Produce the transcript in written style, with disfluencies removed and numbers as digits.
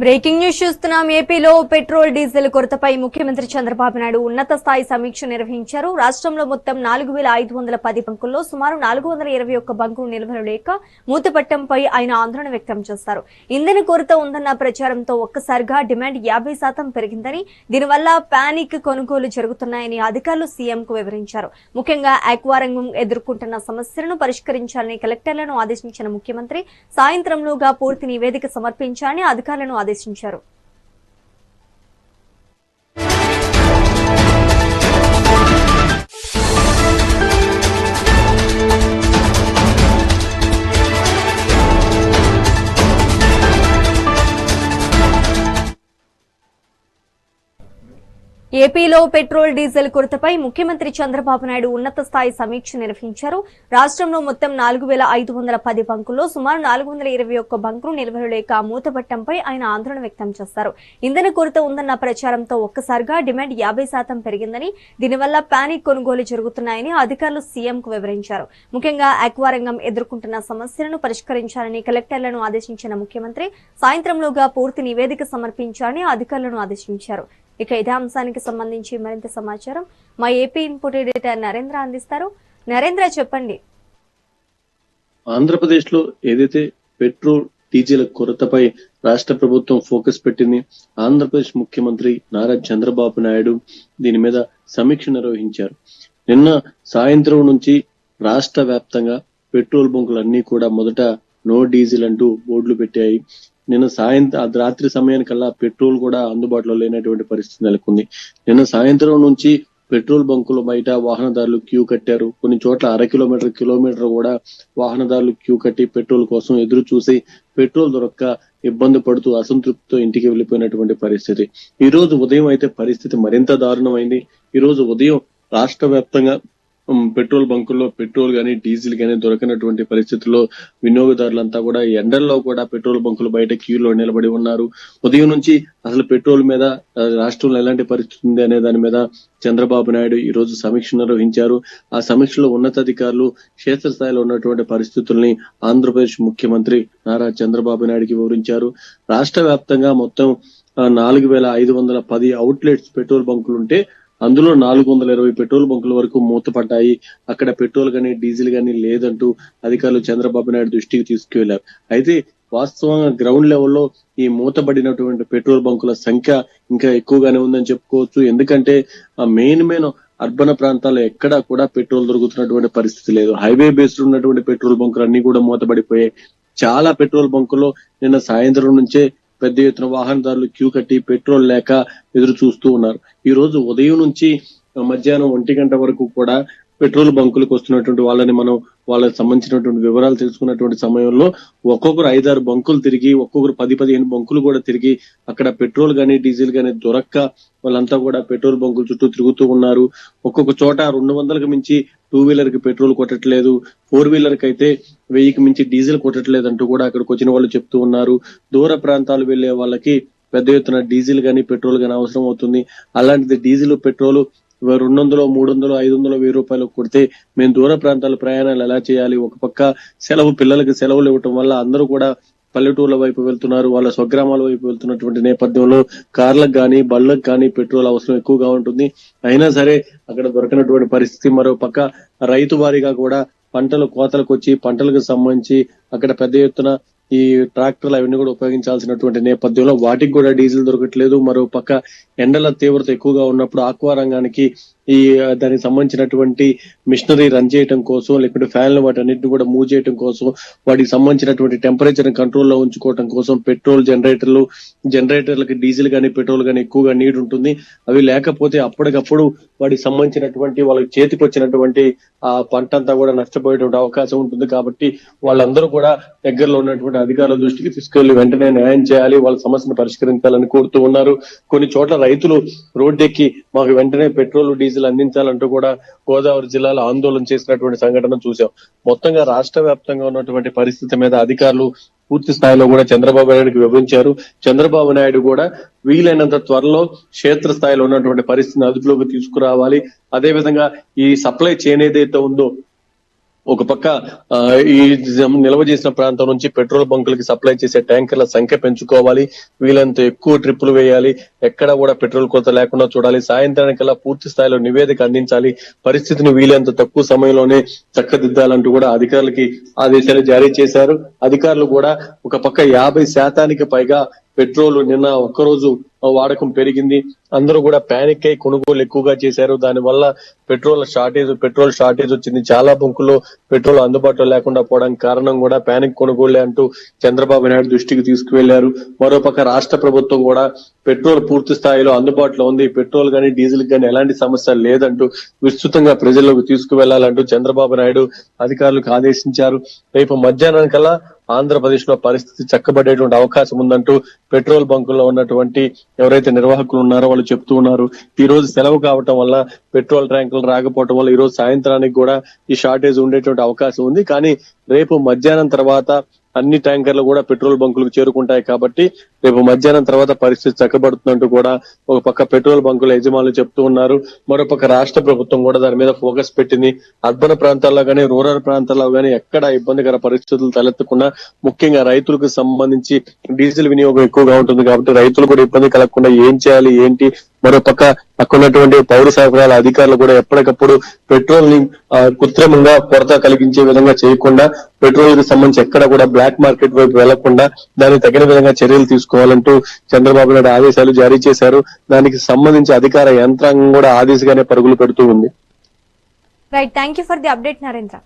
Breaking news చూస్తున్నాం. ఏపీలో petrol diesel కొరతపై ముఖ్యమంత్రి చంద్రబాబు నాయుడు ఉన్నత స్థాయి సమీక్ష నిర్వహించారు. రాష్ట్రంలో మొత్తం 4510 బంకుల్లో సుమారు 421 బంకులు నిల్వలు లేక మూతపట్టంపై ఆయన ఆందోళన వ్యక్తం చేశారు. ఇంధన కొరత ఉందన్న ప్రచారంతో ఒక్కసారిగా డిమాండ్ 50% పెరిగిందని, దీనివల్ల పానిక్ కొనుగోలు జరుగుతున్నాయని అధికారులు సీఎంకు వివరించారు. ముఖ్యంగా ఆక్వా రంగం ఎదుర్కొంటున్న సమస్యలను పరిష్కరించాలని కలెక్టర్లను ఆదేశించిన ముఖ్యమంత్రి సాయంత్రంలోగా పూర్తి నివేదిక సమర్పించాలని అధికారులను ఆదేశించారు. ఏపీలో పెట్రోల్ డీజిల్ కొరతపై ముఖ్యమంత్రి చంద్రబాబు నాయుడు ఉన్నత స్థాయి సమీక్ష నిర్వహించారు. రాష్ట్రంలో మొత్తం 4510 బంకుల్లో సుమారు 421 బంకులు నిల్వలు లేక మూతపట్టంపై ఆయన ఆందోళన వ్యక్తం చేశారు. ఇంధన కొరత ఉందన్న ప్రచారంతో ఒక్కసారిగా డిమాండ్ 50% పెరిగిందని, దీనివల్ల పానిక్ కొనుగోలు జరుగుతున్నాయని అధికారులు సీఎంకు వివరించారు. ముఖ్యంగా ఆక్వా రంగం ఎదుర్కొంటున్న సమస్యలను పరిష్కరించాలని కలెక్టర్లను ఆదేశించిన ముఖ్యమంత్రి సాయంత్రంలోగా పూర్తి నివేదిక సమర్పించాలని అధికారులను ఆదేశించారు. ఇక ఇదే అంశానికి సంబంధించి మరింత సమాచారం మా ఏపీ ఇన్పుట్ ఎడిటర్ నరేంద్ర అందిస్తారు. నరేంద్ర, చెప్పండి. ఆంధ్రప్రదేశ్ లో ఏదైతే పెట్రోల్ డీజిల్ కొరతపై రాష్ట్ర ప్రభుత్వం ఫోకస్ పెట్టింది, ఆంధ్రప్రదేశ్ ముఖ్యమంత్రి నారా చంద్రబాబు నాయుడు దీని మీద సమీక్ష నిర్వహించారు. నిన్న సాయంత్రం నుంచి రాష్ట్ర వ్యాప్తంగా పెట్రోల్ బంకులన్నీ కూడా మొదట నో డీజిల్ అంటూ బోర్డులు పెట్టాయి. నిన్న రాత్రి సమయానికల్లా పెట్రోల్ కూడా అందుబాటులో లేనటువంటి పరిస్థితి నెలకొంది. నిన్న సాయంత్రం నుంచి పెట్రోల్ బంకుల బయట వాహనదారులు క్యూ కట్టారు. కొన్ని చోట్ల అర కిలోమీటర్ కూడా వాహనదారులు క్యూ కట్టి పెట్రోల్ కోసం ఎదురు చూసి పెట్రోల్ దొరక్క ఇబ్బంది పడుతూ అసంతృప్తితో ఇంటికి వెళ్లిపోయినటువంటి పరిస్థితి. ఈ రోజు ఉదయం అయితే పరిస్థితి మరింత దారుణమైంది. ఈ రోజు ఉదయం రాష్ట్ర వ్యాప్తంగా పెట్రోల్ బంకుల్లో పెట్రోల్ గానీ డీజిల్ గానీ దొరకనటువంటి పరిస్థితుల్లో వినియోగదారులంతా కూడా ఎండల్లో కూడా పెట్రోల్ బంకులు బయట క్యూలో నిలబడి ఉన్నారు. ఉదయం నుంచి అసలు పెట్రోల్ మీద రాష్ట్రంలో ఎలాంటి పరిస్థితి ఉంది అనే దాని మీద చంద్రబాబు నాయుడు ఈ రోజు సమీక్ష నిర్వహించారు. ఆ సమీక్షలో ఉన్నతాధికారులు క్షేత్రస్థాయిలో ఉన్నటువంటి పరిస్థితుల్ని ఆంధ్రప్రదేశ్ ముఖ్యమంత్రి నారా చంద్రబాబు నాయుడుకి వివరించారు. రాష్ట్ర వ్యాప్తంగా మొత్తం 4510 అవుట్లెట్స్ పెట్రోల్ బంకులుంటే అందులో 420 పెట్రోల్ బంకుల వరకు మూతపడ్డాయి. అక్కడ పెట్రోల్ గానీ డీజిల్ గానీ లేదంటూ అధికారులు చంద్రబాబు నాయుడు దృష్టికి తీసుకువెళ్లారు. అయితే వాస్తవంగా గ్రౌండ్ లెవెల్లో ఈ మూతపడినటువంటి పెట్రోల్ బంకుల సంఖ్య ఇంకా ఎక్కువగానే ఉందని చెప్పుకోవచ్చు. ఎందుకంటే మెయిన్ అర్బన్ ప్రాంతాల్లో ఎక్కడా కూడా పెట్రోల్ దొరుకుతున్నటువంటి పరిస్థితి లేదు. హైవే బేస్డ్ ఉన్నటువంటి పెట్రోల్ బంకులు అన్ని కూడా మూతపడిపోయాయి. చాలా పెట్రోల్ బంకుల్లో నిన్న సాయంత్రం నుంచే పెద్ద ఎత్తున వాహనదారులు క్యూ కట్టి పెట్రోల్ లేక ఎదురు చూస్తూ ఉన్నారు. ఈ రోజు ఉదయం నుంచి మధ్యాహ్నం 1 గంట వరకు కూడా పెట్రోల్ బంకులకు వస్తున్నటువంటి వాళ్ళకి సంబంధించినటువంటి వివరాలు తెలుసుకున్నటువంటి సమయంలో ఒక్కొక్కరు 5-6 బంకులు తిరిగి, ఒక్కొక్కరు 10-15 బంకులు కూడా తిరిగి అక్కడ పెట్రోల్ గానీ డీజిల్ గానీ దొరక్క వాళ్ళంతా కూడా పెట్రోల్ బంకుల చుట్టూ తిరుగుతూ ఉన్నారు. ఒక్కొక్క చోట 200కి మించి 2 వీలర్ కి పెట్రోల్ కొట్టట్లేదు, 4 వీలర్ కి అయితే 1000కి మించి డీజిల్ కొట్టట్లేదు అంటూ కూడా అక్కడికి వచ్చిన వాళ్ళు చెప్తూ ఉన్నారు. దూర ప్రాంతాలు వెళ్లే వాళ్ళకి పెద్ద ఎత్తున డీజిల్ గానీ పెట్రోల్ గానీ అవసరం అవుతుంది. అలాంటిది డీజిల్ పెట్రోల్ 200, 300, 500, 1000 రూపాయలు కొడితే మేము దూర ప్రాంతాల ప్రయాణాలు ఎలా చేయాలి? ఒక పక్క పిల్లలకి సెలవులు ఇవ్వటం వల్ల అందరూ కూడా పల్లెటూర్ల వైపు వెళ్తున్నారు, వాళ్ళ స్వగ్రామాల వైపు వెళ్తున్నటువంటి నేపథ్యంలో కార్లకు కానీ బళ్ళకు కానీ పెట్రోల్ అవసరం ఎక్కువగా ఉంటుంది. అయినా సరే అక్కడ దొరకనటువంటి పరిస్థితి. మరో పక్క రైతు వారీగా కూడా పంటలు కోతలకు వచ్చి పంటలకు సంబంధించి అక్కడ పెద్ద ఎత్తున ఈ ట్రాక్టర్లు అవన్నీ కూడా ఉపయోగించాల్సినటువంటి నేపథ్యంలో వాటికి కూడా డీజిల్ దొరకట్లేదు. మరో పక్క ఎండల తీవ్రత ఎక్కువగా ఉన్నప్పుడు ఆక్వా రంగానికి దానికి సంబంధించినటువంటి మిషనరీ రన్ చేయడం కోసం, లేకపోతే ఫ్యాన్లు వాటన్నిటిని కూడా మూవ్ చేయడం కోసం, వాటికి సంబంధించినటువంటి టెంపరేచర్ కంట్రోల్లో ఉంచుకోవడం కోసం పెట్రోల్ జనరేటర్లకి డీజిల్ గానీ పెట్రోల్ గానీ ఎక్కువగా నీడ్ ఉంటుంది. అవి లేకపోతే అప్పటికప్పుడు వాటికి సంబంధించినటువంటి వాళ్ళకి చేతికి వచ్చినటువంటి ఆ పంట అంతా కూడా నష్టపోయేటువంటి అవకాశం ఉంటుంది. కాబట్టి వాళ్ళందరూ కూడా దగ్గరలో ఉన్నటువంటి అధికారుల దృష్టికి తీసుకెళ్లి వెంటనే న్యాయం చేయాలి, వాళ్ళ సమస్యను పరిష్కరించాలని కోరుతూ ఉన్నారు. కొన్ని చోట్ల రైతులు రోడ్డెక్కి మాకు వెంటనే పెట్రోల్ డీజిల్ అందించాలంటూ కూడా గోదావరి జిల్లాలో ఆందోళన చేసినటువంటి సంఘటన చూసాం. మొత్తంగా రాష్ట్ర వ్యాప్తంగా ఉన్నటువంటి పరిస్థితి మీద అధికారులు పూర్తి స్థాయిలో కూడా చంద్రబాబు నాయుడుకి వివరించారు. చంద్రబాబు నాయుడు కూడా వీలైనంత త్వరలో క్షేత్ర స్థాయిలో ఉన్నటువంటి పరిస్థితిని అదుపులోకి తీసుకురావాలి. అదే విధంగా ఈ సప్లై చైన్ ఏదైతే ఉందో ఒక పక్క ఈ నిల్వ చేసిన ప్రాంతం నుంచి పెట్రోల్ బంకులకి సప్లై చేసే ట్యాంకర్ల సంఖ్య పెంచుకోవాలి, వీలంత ఎక్కువ ట్రిప్పులు వేయాలి, ఎక్కడ కూడా పెట్రోల్ కొరత లేకుండా చూడాలి, సాయంత్రానికల్లా పూర్తి స్థాయిలో నివేదిక అందించాలి, పరిస్థితిని వీలంత తక్కువ సమయంలోనే చక్కదిద్దాలంటూ కూడా అధికారులకి ఆదేశాలు జారీ చేశారు. అధికారులు కూడా ఒక పక్క 50% పైగా పెట్రోల్ నిన్న ఒక్కరోజు వాడకం పెరిగింది. అందరూ కూడా ప్యానిక్ అయి కొనుగోలు ఎక్కువగా చేశారు. దాని వల్ల పెట్రోల్ షార్టేజ్ వచ్చింది. చాలా బంకుల్లో పెట్రోల్ అందుబాటులో లేకుండా పోవడానికి కారణం కూడా ప్యానిక్ కొనుగోళ్లే అంటూ చంద్రబాబు నాయుడు దృష్టికి తీసుకువెళ్లారు. మరోపక్క రాష్ట్ర ప్రభుత్వం కూడా పెట్రోల్ పూర్తి స్థాయిలో అందుబాటులో ఉంది, పెట్రోల్ గానీ డీజిల్ గానీ ఎలాంటి సమస్య లేదంటూ విస్తృతంగా ప్రజల్లోకి తీసుకువెళ్లాలంటూ చంద్రబాబు నాయుడు అధికారులకు ఆదేశించారు. రేపు మధ్యాహ్నానికల్లా ఆంధ్రప్రదేశ్ లో పరిస్థితి చక్కబడేటువంటి అవకాశం ఉందంటూ పెట్రోల్ బంకుల్లో ఉన్నటువంటి ఎవరైతే నిర్వాహకులు ఉన్నారో వాళ్ళు చెప్తూ ఉన్నారు. ఈ రోజు సెలవు కావటం వల్ల పెట్రోల్ ట్యాంకులు రాకపోవటం వల్ల ఈ రోజు సాయంత్రానికి కూడా ఈ షార్టేజ్ ఉండేటువంటి అవకాశం ఉంది. కానీ రేపు మధ్యాహ్నం తర్వాత అన్ని ట్యాంకర్లు కూడా పెట్రోల్ బంకులకు చేరుకుంటాయి కాబట్టి రేపు మధ్యాహ్నం తర్వాత పరిస్థితి చక్కబడుతున్నట్టు కూడా ఒక పక్క పెట్రోల్ బంకుల యజమానులు చెప్తూ ఉన్నారు. మరోపక్క రాష్ట్ర ప్రభుత్వం కూడా దాని మీద ఫోకస్ పెట్టింది. అర్బన్ ప్రాంతాల్లో గానీ రూరల్ ప్రాంతాల్లో గానీ ఎక్కడ ఇబ్బందికర పరిస్థితులు తలెత్తకుండా, ముఖ్యంగా రైతులకు సంబంధించి డీజిల్ వినియోగం ఎక్కువగా ఉంటుంది కాబట్టి రైతులు కూడా ఇబ్బంది కలగకుండా ఏం చేయాలి ఏంటి, మరోపక్క అక్కడున్నటువంటి పౌర సరఫరాల అధికారులు కూడా ఎప్పటికప్పుడు పెట్రోల్ ని కృత్రిమంగా కొరత కలిగించే విధంగా చేయకుండా, పెట్రోల్ కి సంబంధించి ఎక్కడ కూడా బ్లాక్ మార్కెట్ వైపు వెళ్లకుండా దానికి తగిన విధంగా చర్యలు తీసుకోవాలంటూ చంద్రబాబు నాయుడు ఆదేశాలు జారీ చేశారు. దానికి సంబంధించి అధికార యంత్రాంగం కూడా ఆ దిశగానే పరుగులు పెడుతూ ఉంది. Right, thank you for the update Narendra.